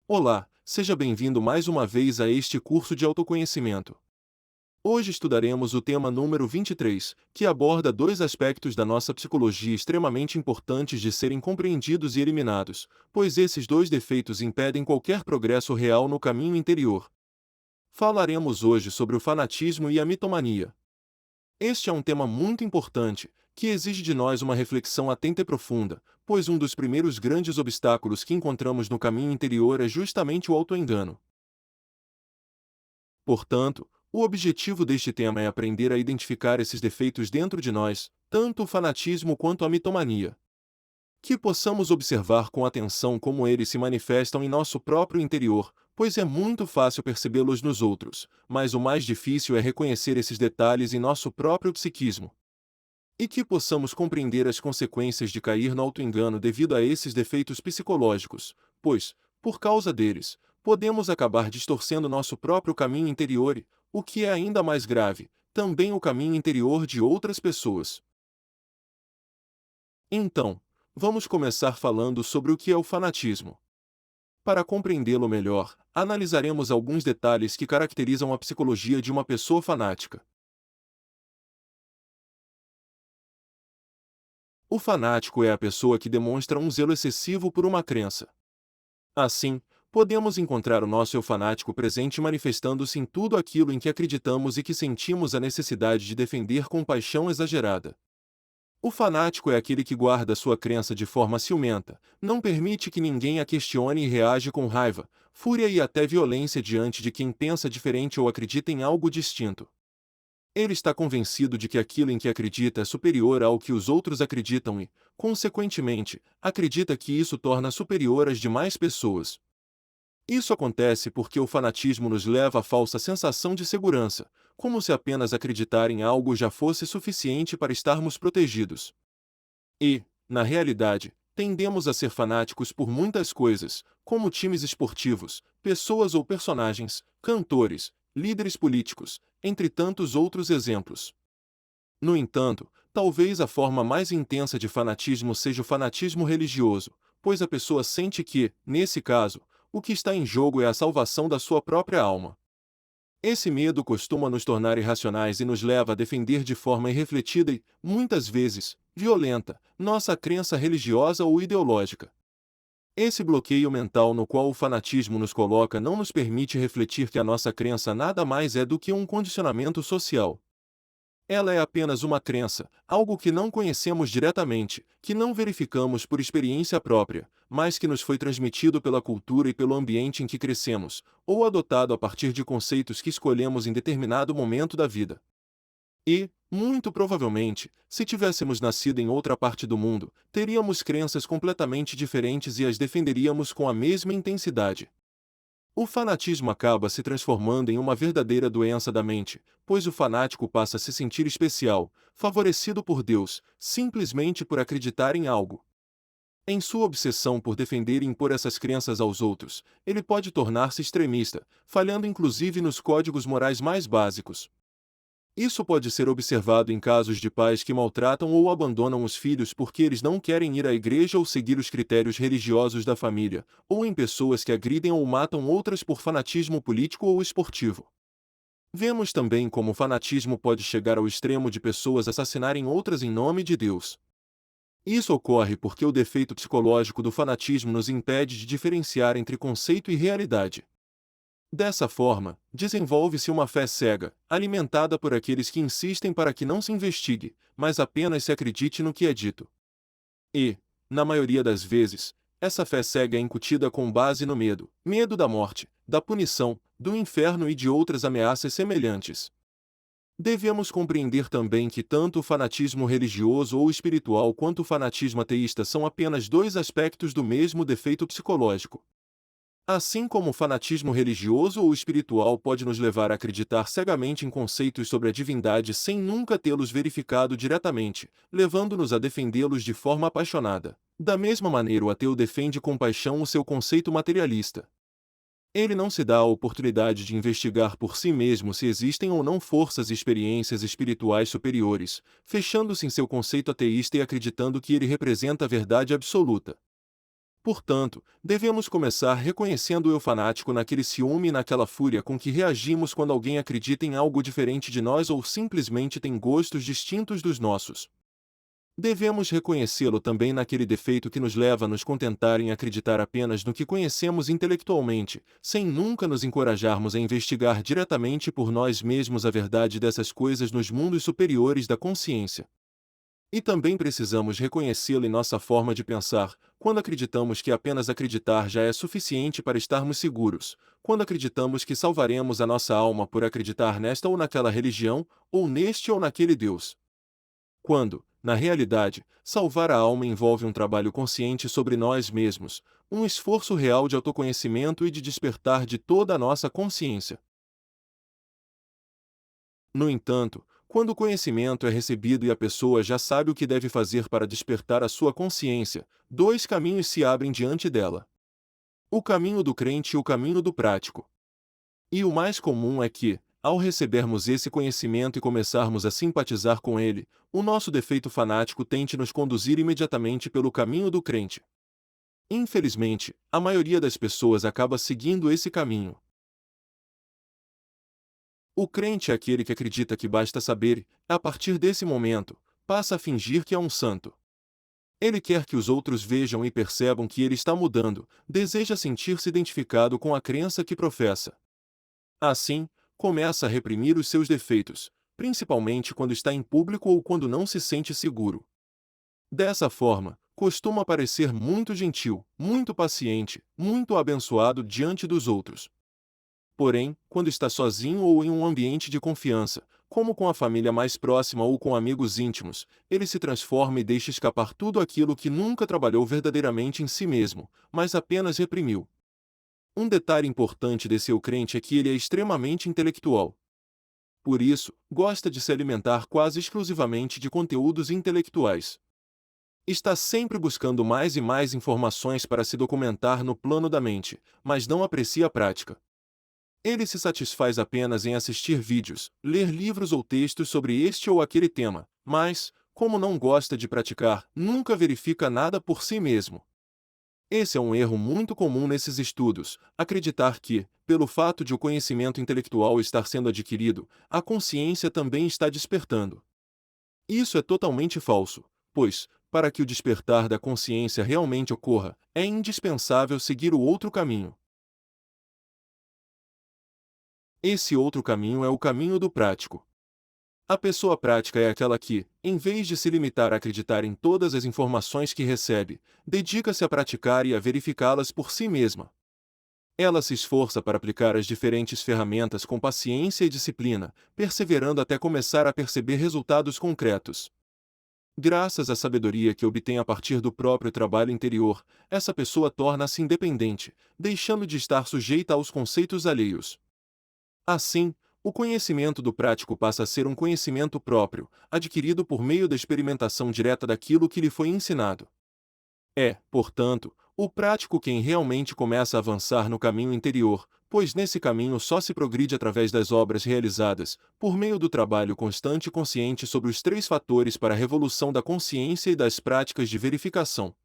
Olá, seja bem-vindo mais uma vez a este curso de autoconhecimento. Hoje estudaremos o tema número 23, que aborda dois aspectos da nossa psicologia extremamente importantes de serem compreendidos e eliminados, pois esses dois defeitos impedem qualquer progresso real no caminho interior. Falaremos hoje sobre o fanatismo e a mitomania. Este é um tema muito importante, que exige de nós uma reflexão atenta e profunda, pois um dos primeiros grandes obstáculos que encontramos no caminho interior é justamente o autoengano. Portanto, o objetivo deste tema é aprender a identificar esses defeitos dentro de nós, tanto o fanatismo quanto a mitomania. Que possamos observar com atenção como eles se manifestam em nosso próprio interior, pois é muito fácil percebê-los nos outros, mas o mais difícil é reconhecer esses detalhes em nosso próprio psiquismo. E que possamos compreender as consequências de cair no autoengano devido a esses defeitos psicológicos, pois, por causa deles, podemos acabar distorcendo nosso próprio caminho interior e, o que é ainda mais grave, também o caminho interior de outras pessoas. Então, vamos começar falando sobre o que é o fanatismo. Para compreendê-lo melhor, analisaremos alguns detalhes que caracterizam a psicologia de uma pessoa fanática. O fanático é a pessoa que demonstra um zelo excessivo por uma crença. Assim, podemos encontrar o nosso eu fanático presente manifestando-se em tudo aquilo em que acreditamos e que sentimos a necessidade de defender com paixão exagerada. O fanático é aquele que guarda sua crença de forma ciumenta, não permite que ninguém a questione e reage com raiva, fúria e até violência diante de quem pensa diferente ou acredita em algo distinto. Ele está convencido de que aquilo em que acredita é superior ao que os outros acreditam e, consequentemente, acredita que isso torna superior as demais pessoas. Isso acontece porque o fanatismo nos leva à falsa sensação de segurança, como se apenas acreditar em algo já fosse suficiente para estarmos protegidos. E, na realidade, tendemos a ser fanáticos por muitas coisas, como times esportivos, pessoas ou personagens, cantores, líderes políticos, entre tantos outros exemplos. No entanto, talvez a forma mais intensa de fanatismo seja o fanatismo religioso, pois a pessoa sente que, nesse caso, o que está em jogo é a salvação da sua própria alma. Esse medo costuma nos tornar irracionais e nos leva a defender de forma irrefletida e, muitas vezes, violenta, nossa crença religiosa ou ideológica. Esse bloqueio mental no qual o fanatismo nos coloca não nos permite refletir que a nossa crença nada mais é do que um condicionamento social. Ela é apenas uma crença, algo que não conhecemos diretamente, que não verificamos por experiência própria, mas que nos foi transmitido pela cultura e pelo ambiente em que crescemos, ou adotado a partir de conceitos que escolhemos em determinado momento da vida. E, muito provavelmente, se tivéssemos nascido em outra parte do mundo, teríamos crenças completamente diferentes e as defenderíamos com a mesma intensidade. O fanatismo acaba se transformando em uma verdadeira doença da mente, pois o fanático passa a se sentir especial, favorecido por Deus, simplesmente por acreditar em algo. Em sua obsessão por defender e impor essas crenças aos outros, ele pode tornar-se extremista, falhando inclusive nos códigos morais mais básicos. Isso pode ser observado em casos de pais que maltratam ou abandonam os filhos porque eles não querem ir à igreja ou seguir os critérios religiosos da família, ou em pessoas que agridem ou matam outras por fanatismo político ou esportivo. Vemos também como o fanatismo pode chegar ao extremo de pessoas assassinarem outras em nome de Deus. Isso ocorre porque o defeito psicológico do fanatismo nos impede de diferenciar entre conceito e realidade. Dessa forma, desenvolve-se uma fé cega, alimentada por aqueles que insistem para que não se investigue, mas apenas se acredite no que é dito. E, na maioria das vezes, essa fé cega é incutida com base no medo, medo da morte, da punição, do inferno e de outras ameaças semelhantes. Devemos compreender também que tanto o fanatismo religioso ou espiritual quanto o fanatismo ateísta são apenas dois aspectos do mesmo defeito psicológico. Assim como o fanatismo religioso ou espiritual pode nos levar a acreditar cegamente em conceitos sobre a divindade sem nunca tê-los verificado diretamente, levando-nos a defendê-los de forma apaixonada. Da mesma maneira, o ateu defende com paixão o seu conceito materialista. Ele não se dá a oportunidade de investigar por si mesmo se existem ou não forças e experiências espirituais superiores, fechando-se em seu conceito ateísta e acreditando que ele representa a verdade absoluta. Portanto, devemos começar reconhecendo o eu fanático naquele ciúme e naquela fúria com que reagimos quando alguém acredita em algo diferente de nós ou simplesmente tem gostos distintos dos nossos. Devemos reconhecê-lo também naquele defeito que nos leva a nos contentar em acreditar apenas no que conhecemos intelectualmente, sem nunca nos encorajarmos a investigar diretamente por nós mesmos a verdade dessas coisas nos mundos superiores da consciência. E também precisamos reconhecê-lo em nossa forma de pensar, quando acreditamos que apenas acreditar já é suficiente para estarmos seguros, quando acreditamos que salvaremos a nossa alma por acreditar nesta ou naquela religião, ou neste ou naquele Deus. Quando, na realidade, salvar a alma envolve um trabalho consciente sobre nós mesmos, um esforço real de autoconhecimento e de despertar de toda a nossa consciência. No entanto, quando o conhecimento é recebido e a pessoa já sabe o que deve fazer para despertar a sua consciência, dois caminhos se abrem diante dela: o caminho do crente e o caminho do prático. E o mais comum é que, ao recebermos esse conhecimento e começarmos a simpatizar com ele, o nosso defeito fanático tente nos conduzir imediatamente pelo caminho do crente. Infelizmente, a maioria das pessoas acaba seguindo esse caminho. O crente é aquele que acredita que basta saber e, a partir desse momento, passa a fingir que é um santo. Ele quer que os outros vejam e percebam que ele está mudando, deseja sentir-se identificado com a crença que professa. Assim, começa a reprimir os seus defeitos, principalmente quando está em público ou quando não se sente seguro. Dessa forma, costuma parecer muito gentil, muito paciente, muito abençoado diante dos outros. Porém, quando está sozinho ou em um ambiente de confiança, como com a família mais próxima ou com amigos íntimos, ele se transforma e deixa escapar tudo aquilo que nunca trabalhou verdadeiramente em si mesmo, mas apenas reprimiu. Um detalhe importante desse eu crente é que ele é extremamente intelectual. Por isso, gosta de se alimentar quase exclusivamente de conteúdos intelectuais. Está sempre buscando mais e mais informações para se documentar no plano da mente, mas não aprecia a prática. Ele se satisfaz apenas em assistir vídeos, ler livros ou textos sobre este ou aquele tema, mas, como não gosta de praticar, nunca verifica nada por si mesmo. Esse é um erro muito comum nesses estudos, acreditar que, pelo fato de o conhecimento intelectual estar sendo adquirido, a consciência também está despertando. Isso é totalmente falso, pois, para que o despertar da consciência realmente ocorra, é indispensável seguir o outro caminho. Esse outro caminho é o caminho do prático. A pessoa prática é aquela que, em vez de se limitar a acreditar em todas as informações que recebe, dedica-se a praticar e a verificá-las por si mesma. Ela se esforça para aplicar as diferentes ferramentas com paciência e disciplina, perseverando até começar a perceber resultados concretos. Graças à sabedoria que obtém a partir do próprio trabalho interior, essa pessoa torna-se independente, deixando de estar sujeita aos conceitos alheios. Assim, o conhecimento do prático passa a ser um conhecimento próprio, adquirido por meio da experimentação direta daquilo que lhe foi ensinado. É, portanto, o prático quem realmente começa a avançar no caminho interior, pois nesse caminho só se progride através das obras realizadas, por meio do trabalho constante e consciente sobre os três fatores para a revolução da consciência e das práticas de verificação.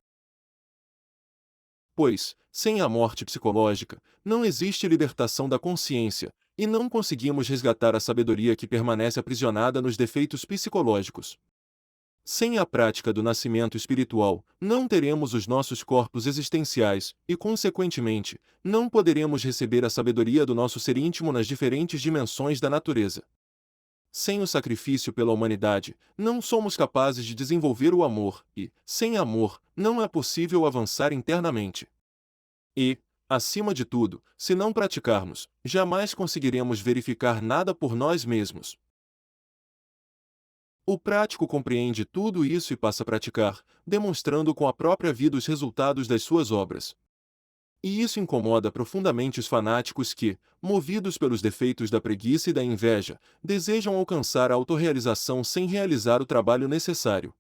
Pois, sem a morte psicológica, não existe libertação da consciência, e não conseguimos resgatar a sabedoria que permanece aprisionada nos defeitos psicológicos. Sem a prática do nascimento espiritual, não teremos os nossos corpos existenciais, e, consequentemente, não poderemos receber a sabedoria do nosso ser íntimo nas diferentes dimensões da natureza. Sem o sacrifício pela humanidade, não somos capazes de desenvolver o amor, e, sem amor, não é possível avançar internamente. E, acima de tudo, se não praticarmos, jamais conseguiremos verificar nada por nós mesmos. O prático compreende tudo isso e passa a praticar, demonstrando com a própria vida os resultados das suas obras. E isso incomoda profundamente os fanáticos que, movidos pelos defeitos da preguiça e da inveja, desejam alcançar a autorrealização sem realizar o trabalho necessário.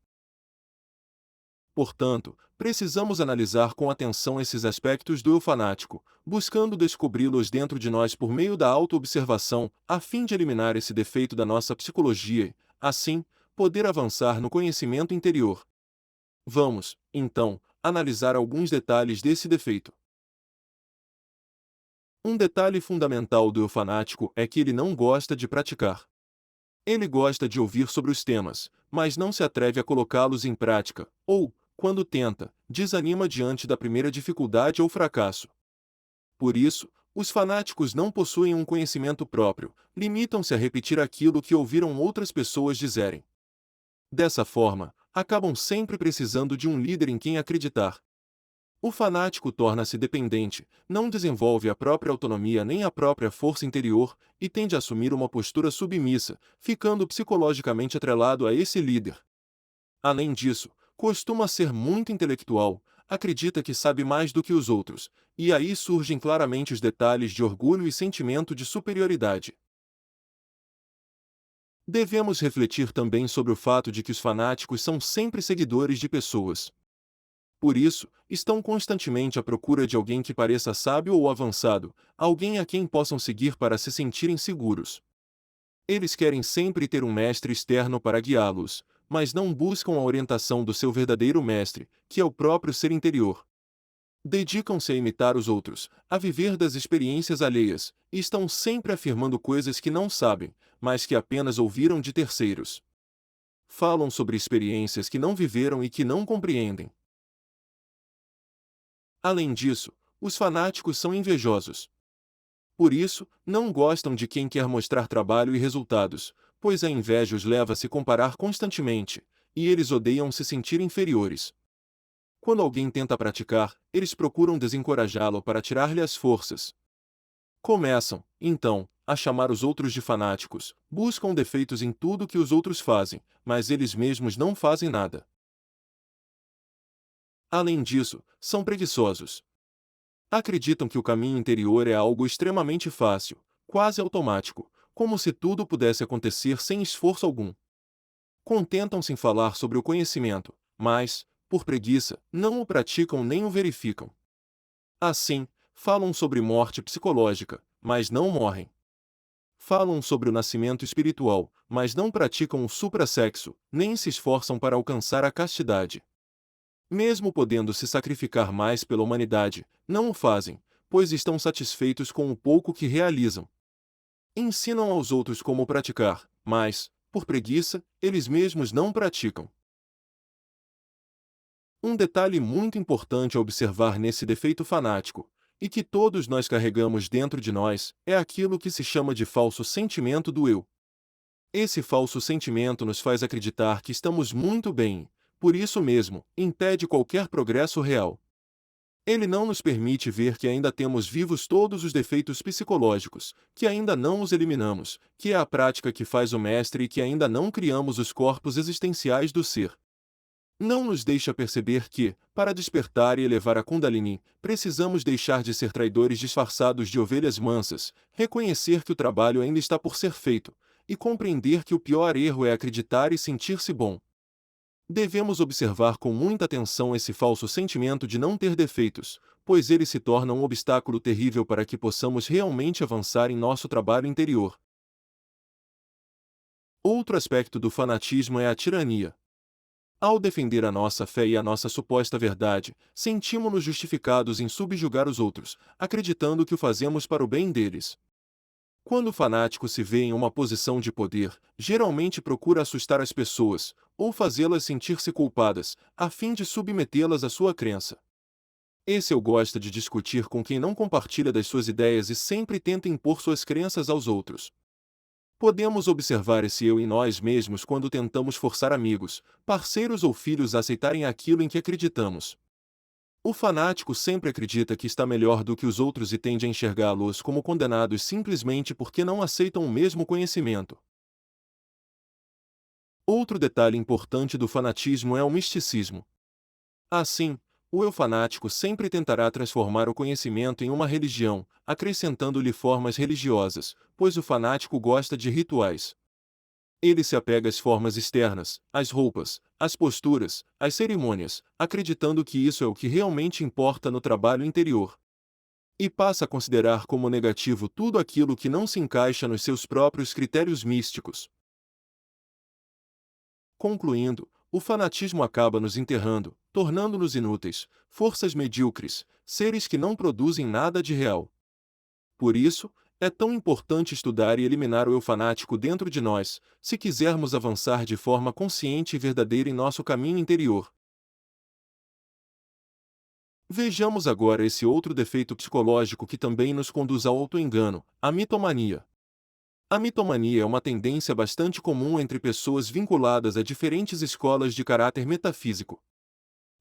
Portanto, precisamos analisar com atenção esses aspectos do eu fanático, buscando descobri-los dentro de nós por meio da autoobservação, a fim de eliminar esse defeito da nossa psicologia e, assim, poder avançar no conhecimento interior. Vamos, então, analisar alguns detalhes desse defeito. Um detalhe fundamental do eu fanático é que ele não gosta de praticar. Ele gosta de ouvir sobre os temas, mas não se atreve a colocá-los em prática, ou, quando tenta, desanima diante da primeira dificuldade ou fracasso. Por isso, os fanáticos não possuem um conhecimento próprio, limitam-se a repetir aquilo que ouviram outras pessoas dizerem. Dessa forma, acabam sempre precisando de um líder em quem acreditar. O fanático torna-se dependente, não desenvolve a própria autonomia nem a própria força interior, e tende a assumir uma postura submissa, ficando psicologicamente atrelado a esse líder. Além disso, costuma ser muito intelectual, acredita que sabe mais do que os outros, e aí surgem claramente os detalhes de orgulho e sentimento de superioridade. Devemos refletir também sobre o fato de que os fanáticos são sempre seguidores de pessoas. Por isso, estão constantemente à procura de alguém que pareça sábio ou avançado, alguém a quem possam seguir para se sentirem seguros. Eles querem sempre ter um mestre externo para guiá-los, mas não buscam a orientação do seu verdadeiro mestre, que é o próprio ser interior. Dedicam-se a imitar os outros, a viver das experiências alheias, e estão sempre afirmando coisas que não sabem, mas que apenas ouviram de terceiros. Falam sobre experiências que não viveram e que não compreendem. Além disso, os fanáticos são invejosos. Por isso, não gostam de quem quer mostrar trabalho e resultados, pois a inveja os leva a se comparar constantemente, e eles odeiam se sentir inferiores. Quando alguém tenta praticar, eles procuram desencorajá-lo para tirar-lhe as forças. Começam, então, a chamar os outros de fanáticos, buscam defeitos em tudo que os outros fazem, mas eles mesmos não fazem nada. Além disso, são preguiçosos. Acreditam que o caminho interior é algo extremamente fácil, quase automático, como se tudo pudesse acontecer sem esforço algum. Contentam-se em falar sobre o conhecimento, mas, por preguiça, não o praticam nem o verificam. Assim, falam sobre morte psicológica, mas não morrem. Falam sobre o nascimento espiritual, mas não praticam o suprassexo, nem se esforçam para alcançar a castidade. Mesmo podendo se sacrificar mais pela humanidade, não o fazem, pois estão satisfeitos com o pouco que realizam. Ensinam aos outros como praticar, mas, por preguiça, eles mesmos não praticam. Um detalhe muito importante a observar nesse defeito fanático, e que todos nós carregamos dentro de nós, é aquilo que se chama de falso sentimento do eu. Esse falso sentimento nos faz acreditar que estamos muito bem, por isso mesmo, impede qualquer progresso real. Ele não nos permite ver que ainda temos vivos todos os defeitos psicológicos, que ainda não os eliminamos, que é a prática que faz o mestre e que ainda não criamos os corpos existenciais do ser. Não nos deixa perceber que, para despertar e elevar a Kundalini, precisamos deixar de ser traidores disfarçados de ovelhas mansas, reconhecer que o trabalho ainda está por ser feito, e compreender que o pior erro é acreditar e sentir-se bom. Devemos observar com muita atenção esse falso sentimento de não ter defeitos, pois ele se torna um obstáculo terrível para que possamos realmente avançar em nosso trabalho interior. Outro aspecto do fanatismo é a tirania. Ao defender a nossa fé e a nossa suposta verdade, sentimos-nos justificados em subjugar os outros, acreditando que o fazemos para o bem deles. Quando o fanático se vê em uma posição de poder, geralmente procura assustar as pessoas, ou fazê-las sentir-se culpadas, a fim de submetê-las à sua crença. Esse eu gosta de discutir com quem não compartilha das suas ideias e sempre tenta impor suas crenças aos outros. Podemos observar esse eu em nós mesmos quando tentamos forçar amigos, parceiros ou filhos a aceitarem aquilo em que acreditamos. O fanático sempre acredita que está melhor do que os outros e tende a enxergá-los como condenados simplesmente porque não aceitam o mesmo conhecimento. Outro detalhe importante do fanatismo é o misticismo. Assim, o eu fanático sempre tentará transformar o conhecimento em uma religião, acrescentando-lhe formas religiosas, pois o fanático gosta de rituais. Ele se apega às formas externas, às roupas, às posturas, às cerimônias, acreditando que isso é o que realmente importa no trabalho interior. E passa a considerar como negativo tudo aquilo que não se encaixa nos seus próprios critérios místicos. Concluindo, o fanatismo acaba nos enterrando, tornando-nos inúteis, forças medíocres, seres que não produzem nada de real. Por isso, é tão importante estudar e eliminar o eu fanático dentro de nós, se quisermos avançar de forma consciente e verdadeira em nosso caminho interior. Vejamos agora esse outro defeito psicológico que também nos conduz ao auto-engano, a mitomania. A mitomania é uma tendência bastante comum entre pessoas vinculadas a diferentes escolas de caráter metafísico.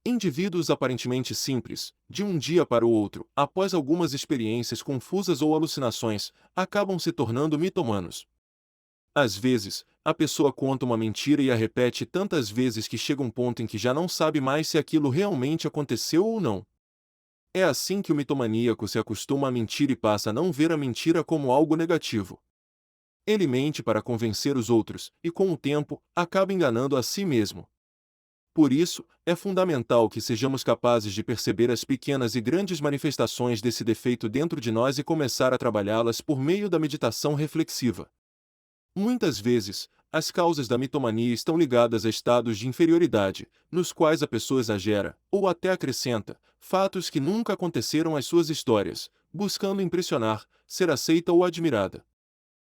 Indivíduos aparentemente simples, de um dia para o outro, após algumas experiências confusas ou alucinações, acabam se tornando mitomanos. Às vezes, a pessoa conta uma mentira e a repete tantas vezes que chega um ponto em que já não sabe mais se aquilo realmente aconteceu ou não. É assim que o mitomaníaco se acostuma a mentir e passa a não ver a mentira como algo negativo. Ele mente para convencer os outros, e com o tempo, acaba enganando a si mesmo. Por isso, é fundamental que sejamos capazes de perceber as pequenas e grandes manifestações desse defeito dentro de nós e começar a trabalhá-las por meio da meditação reflexiva. Muitas vezes, as causas da mitomania estão ligadas a estados de inferioridade, nos quais a pessoa exagera, ou até acrescenta, fatos que nunca aconteceram às suas histórias, buscando impressionar, ser aceita ou admirada.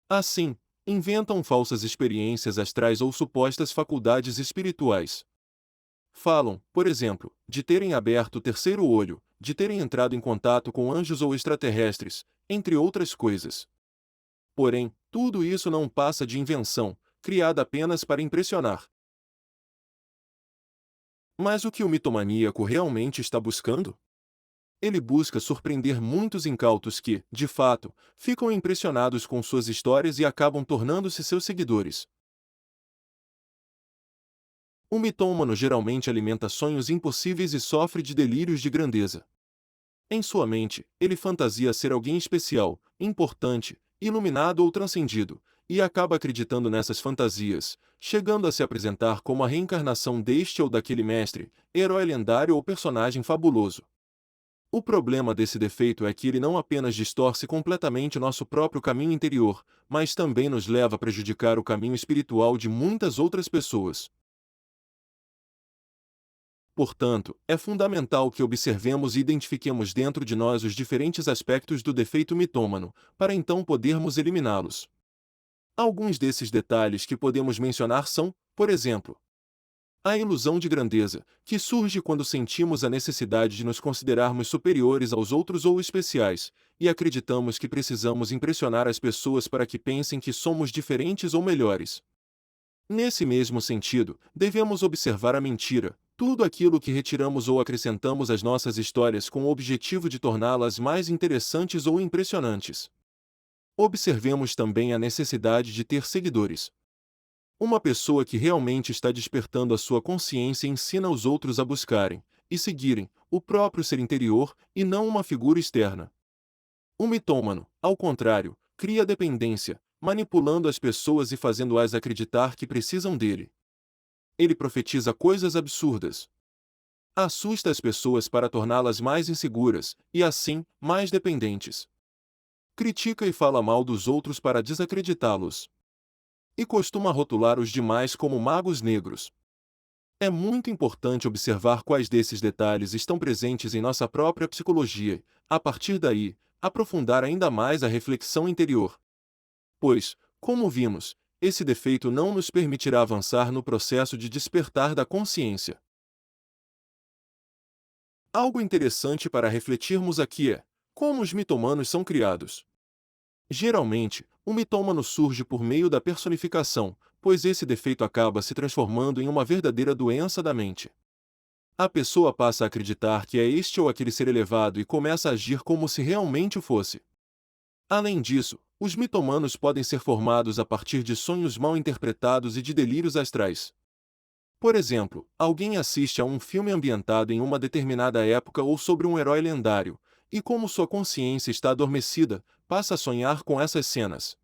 Assim, inventam falsas experiências astrais ou supostas faculdades espirituais. Falam, por exemplo, de terem aberto o terceiro olho, de terem entrado em contato com anjos ou extraterrestres, entre outras coisas. Porém, tudo isso não passa de invenção, criada apenas para impressionar. Mas o que o mitomaníaco realmente está buscando? Ele busca surpreender muitos incautos que, de fato, ficam impressionados com suas histórias e acabam tornando-se seus seguidores. O mitômano geralmente alimenta sonhos impossíveis e sofre de delírios de grandeza. Em sua mente, ele fantasia ser alguém especial, importante, iluminado ou transcendido, e acaba acreditando nessas fantasias, chegando a se apresentar como a reencarnação deste ou daquele mestre, herói lendário ou personagem fabuloso. O problema desse defeito é que ele não apenas distorce completamente nosso próprio caminho interior, mas também nos leva a prejudicar o caminho espiritual de muitas outras pessoas. Portanto, é fundamental que observemos e identifiquemos dentro de nós os diferentes aspectos do defeito mitômano, para então podermos eliminá-los. Alguns desses detalhes que podemos mencionar são, por exemplo, a ilusão de grandeza, que surge quando sentimos a necessidade de nos considerarmos superiores aos outros ou especiais, e acreditamos que precisamos impressionar as pessoas para que pensem que somos diferentes ou melhores. Nesse mesmo sentido, devemos observar a mentira, tudo aquilo que retiramos ou acrescentamos às nossas histórias com o objetivo de torná-las mais interessantes ou impressionantes. Observemos também a necessidade de ter seguidores. Uma pessoa que realmente está despertando a sua consciência ensina os outros a buscarem, e seguirem, o próprio ser interior, e não uma figura externa. O mitômano, ao contrário, cria dependência, manipulando as pessoas e fazendo-as acreditar que precisam dele. Ele profetiza coisas absurdas. Assusta as pessoas para torná-las mais inseguras, e assim, mais dependentes. Critica e fala mal dos outros para desacreditá-los. E costuma rotular os demais como magos negros. É muito importante observar quais desses detalhes estão presentes em nossa própria psicologia e, a partir daí, aprofundar ainda mais a reflexão interior. Pois, como vimos, esse defeito não nos permitirá avançar no processo de despertar da consciência. Algo interessante para refletirmos aqui é como os mitomanos são criados. Geralmente, o mitômano surge por meio da personificação, pois esse defeito acaba se transformando em uma verdadeira doença da mente. A pessoa passa a acreditar que é este ou aquele ser elevado e começa a agir como se realmente o fosse. Além disso, os mitomanos podem ser formados a partir de sonhos mal interpretados e de delírios astrais. Por exemplo, alguém assiste a um filme ambientado em uma determinada época ou sobre um herói lendário, e como sua consciência está adormecida, passa a sonhar com essas cenas.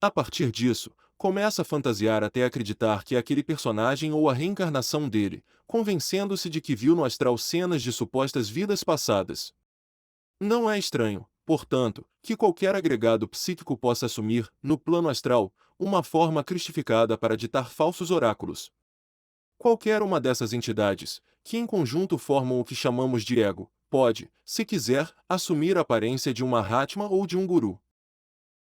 A partir disso, começa a fantasiar até acreditar que é aquele personagem ou a reencarnação dele, convencendo-se de que viu no astral cenas de supostas vidas passadas. Não é estranho, portanto, que qualquer agregado psíquico possa assumir, no plano astral, uma forma cristificada para ditar falsos oráculos. Qualquer uma dessas entidades, que em conjunto formam o que chamamos de ego, pode, se quiser, assumir a aparência de um Mahatma ou de um guru.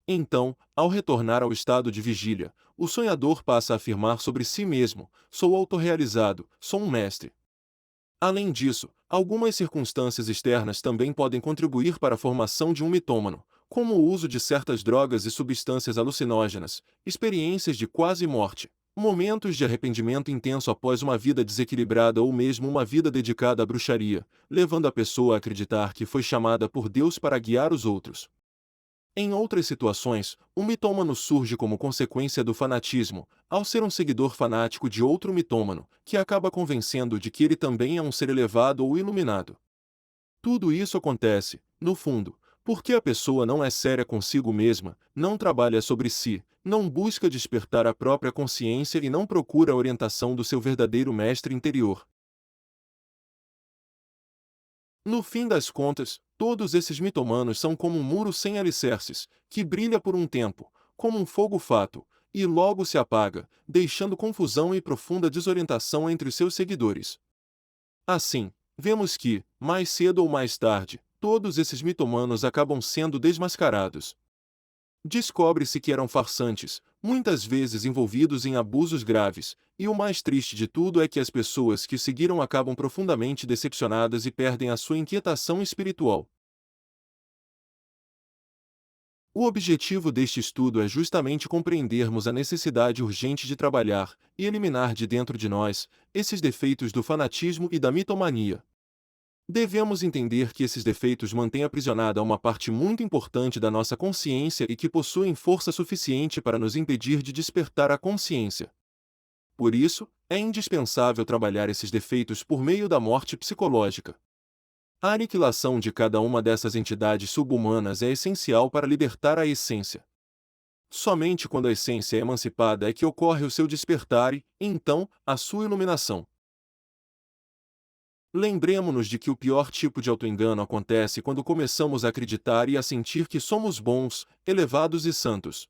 Então, ao retornar ao estado de vigília, o sonhador passa a afirmar sobre si mesmo: sou autorrealizado, sou um mestre. Além disso, algumas circunstâncias externas também podem contribuir para a formação de um mitômano, como o uso de certas drogas e substâncias alucinógenas, experiências de quase morte, momentos de arrependimento intenso após uma vida desequilibrada ou mesmo uma vida dedicada à bruxaria, levando a pessoa a acreditar que foi chamada por Deus para guiar os outros. Em outras situações, o mitômano surge como consequência do fanatismo, ao ser um seguidor fanático de outro mitômano, que acaba convencendo de que ele também é um ser elevado ou iluminado. Tudo isso acontece, no fundo, porque a pessoa não é séria consigo mesma, não trabalha sobre si, não busca despertar a própria consciência e não procura a orientação do seu verdadeiro mestre interior. No fim das contas, todos esses mitomanos são como um muro sem alicerces, que brilha por um tempo, como um fogo fato, e logo se apaga, deixando confusão e profunda desorientação entre os seus seguidores. Assim, vemos que, mais cedo ou mais tarde, todos esses mitomanos acabam sendo desmascarados. Descobre-se que eram farsantes, muitas vezes envolvidos em abusos graves, e o mais triste de tudo é que as pessoas que seguiram acabam profundamente decepcionadas e perdem a sua inquietação espiritual. O objetivo deste estudo é justamente compreendermos a necessidade urgente de trabalhar e eliminar de dentro de nós esses defeitos do fanatismo e da mitomania. Devemos entender que esses defeitos mantêm aprisionada uma parte muito importante da nossa consciência e que possuem força suficiente para nos impedir de despertar a consciência. Por isso, é indispensável trabalhar esses defeitos por meio da morte psicológica. A aniquilação de cada uma dessas entidades subhumanas é essencial para libertar a essência. Somente quando a essência é emancipada é que ocorre o seu despertar e, então, a sua iluminação. Lembremo-nos de que o pior tipo de autoengano acontece quando começamos a acreditar e a sentir que somos bons, elevados e santos.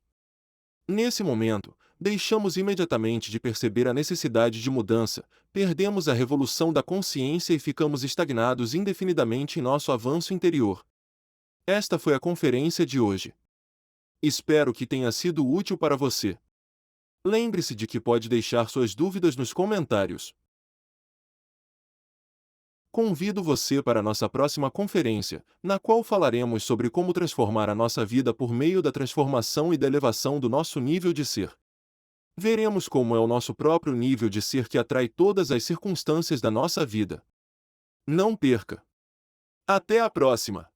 Nesse momento, deixamos imediatamente de perceber a necessidade de mudança, perdemos a revolução da consciência e ficamos estagnados indefinidamente em nosso avanço interior. Esta foi a conferência de hoje. Espero que tenha sido útil para você. Lembre-se de que pode deixar suas dúvidas nos comentários. Convido você para a nossa próxima conferência, na qual falaremos sobre como transformar a nossa vida por meio da transformação e da elevação do nosso nível de ser. Veremos como é o nosso próprio nível de ser que atrai todas as circunstâncias da nossa vida. Não perca! Até a próxima!